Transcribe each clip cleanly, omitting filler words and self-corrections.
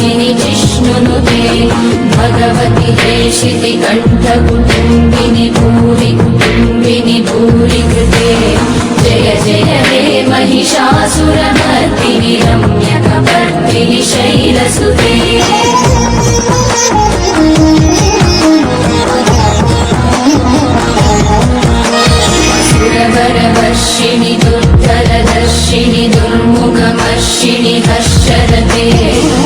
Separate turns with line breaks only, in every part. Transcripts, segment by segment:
वासिनि जिष्णुनुते भगवति हेशिति कण्ठकुटुम्बिनि भूरि कुटुम्बिनि भूरि कृते जय जय हे महिषासुरमर्दिनि रम्यकपर्दिनि शैलसुते सुरवरवर्षिणि दुर्धरदर्शिनि दुर्मुखमर्षिणि हर्षरते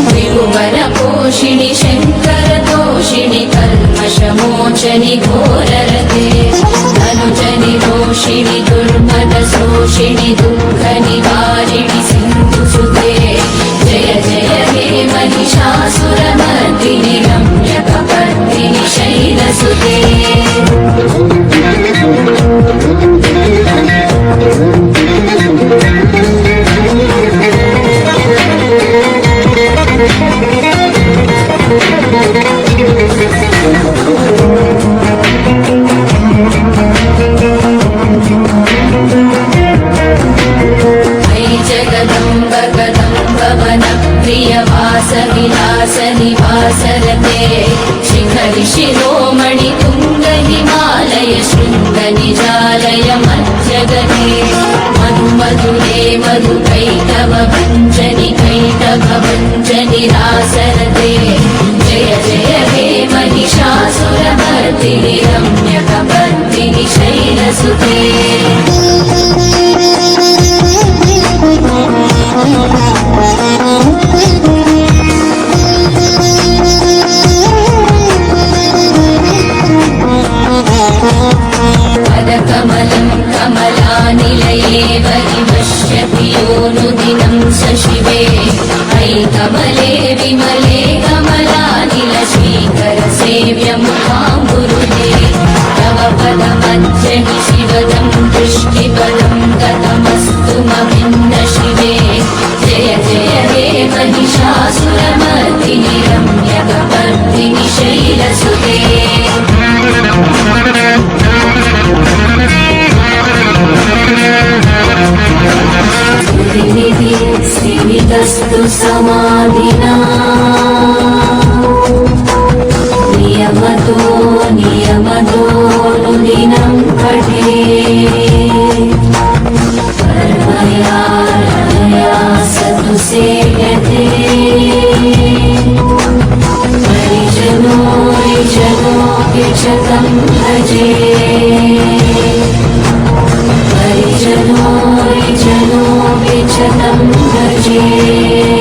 त्रिभुवनपोषिणि शङ्करतोषिणि कल्मषमोचनि घोररते धनुजनि रोषिणि दुर्मदशोषिणि दुःखनिवारिणि सिन्धुसुते जय जय हे महिषासुरमर्दिनि रम्यकपर्दिनि शैलसुते प्रियवासविलासनिवासरते शिखरि शिरोमणि तुङ्ग हिमालय शृङ्ग निजालय मध्यगते मधु मधुरे मधुकैटभ भञ्जनि कैटभ भञ्जनि रासरते जय जय हे महिषासुरमर्दिनि रम्यकपर्दिनि शैलसुते पदकमलं कमलानिलये परिपश्यति योऽनुदिनं स शिवे अयि कमले विमले कमलानिलशीकरसेव्यमुखाम्बुरुहे तव पदमध्यनि शिवदं दृष्टिपदं गतमस्तु मभिन्न शिवे जय जय हे महिषासुरमर्दिनि रम्यकपर्दिनि शैलसुते स्थितस्तु समाधिना नियमतो नियमतोऽनुदिनं पठे कर्मया सतु सेव्यते परिजनो च तं भजे परिजनो च तं भजे